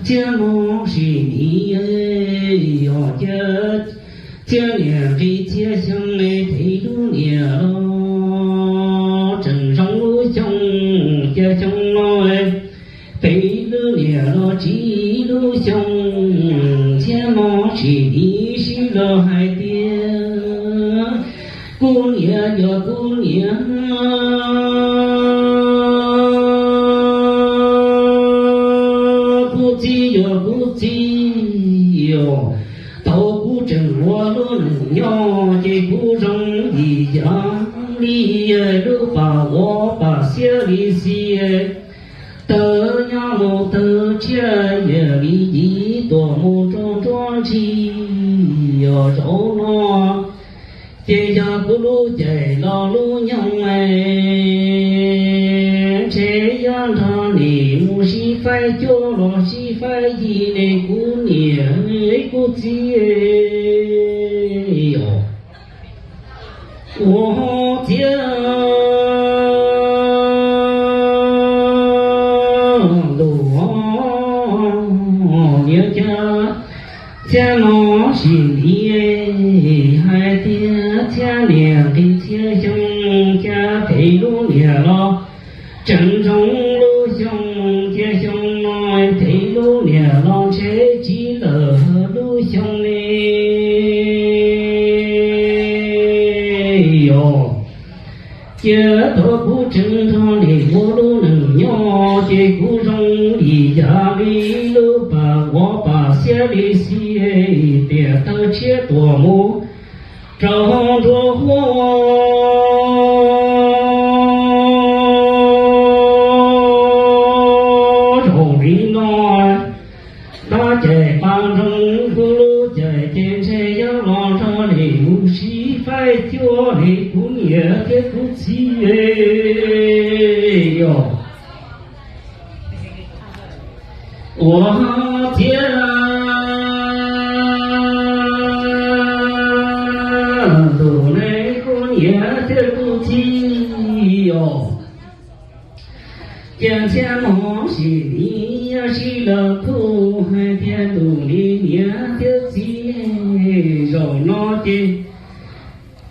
家母是你哎哟家娘给家乡哎陪着你咯，正上路乡家乡咯哎陪着你咯，几路乡家母是你是了海边，姑娘呀姑娘。不济哟，都不正我都能要，这不容易呀！你也都把我把心里写，得呀么得钱也里一多么庄气哟，走了，这下不如在老路娘哎，这样他你母是phải cho nó是phải gì để姑娘ấy姑姐哟，我家路娘家母是你孩子家娘的家乡家陪路娘了，正中路乡家乡来陪路娘了，这几了路乡嘞哟，这都不正常的我都能要，这不容易呀里路把我把下里写的到这多么照着我。叫你姑娘的不起哟，我家都来姑娘的不起哟，家家母是你呀是了苦，还别努力娘的气肉闹的。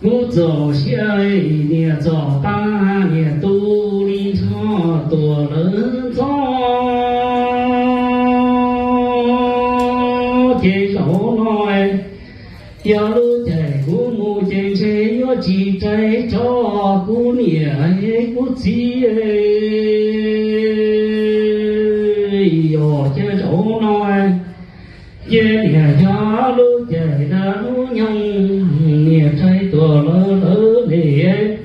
不走下一走大年肚里长多人走，接手来要路在父母见谁要记在照顾你爱不记哟，接手来接连下路在那路娘你在多了嘞，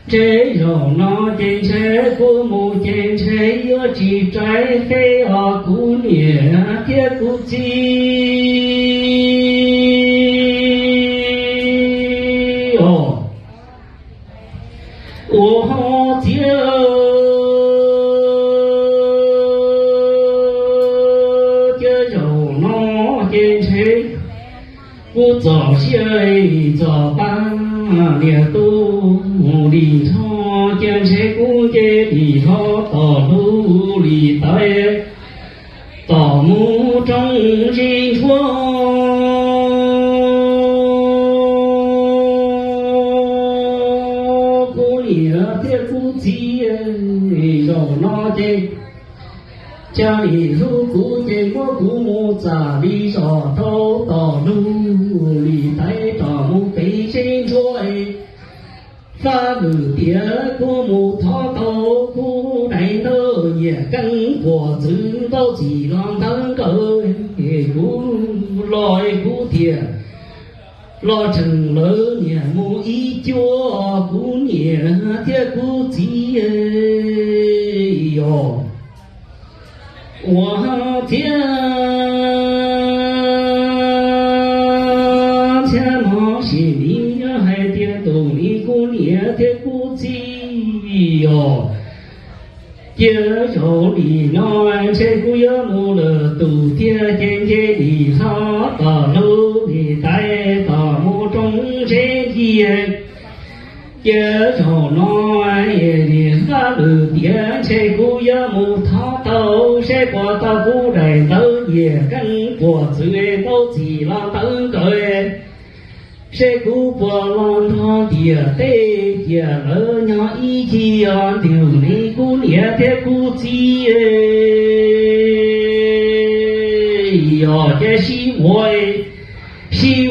这肉那见谁父母见谁要记在黑啊姑娘的估计哦，我就肉那见谁不早些早半年都里头见谁姑姐里头到路里带到木中人说姑娘的姑姐肉那的家里如姑姐我姑母家里上头到路里带到木北京吹发个爹姑母他到姑奶头也跟我走到几浪当狗姑来姑爹老成了年母一脚姑娘的姑姐哟，我家家母是你呀还得懂你姑娘的估计哟，这手里那这股要木了都天天天里他到路里带到木中这天这手那也里他路天这股要木他到 sẽ qua ta vũ đại tớ về cánh của sự tố chỉ là tớ cười sẽ cú qua lòng thọ địa tê địa lỡ nhỏ ý chi an điều này cú nhẹ thế cú chi ở cái sĩ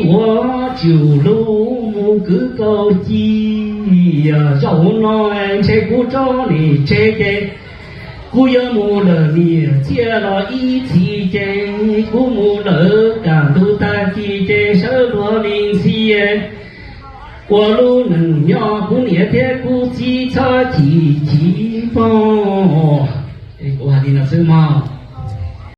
我就路木个高级呀，叫我那这古找你这个，古也木了你接了一起这，古木了感都大地这手罗明西，我路能呀古年的古吉差几方，哎，我还听了什么？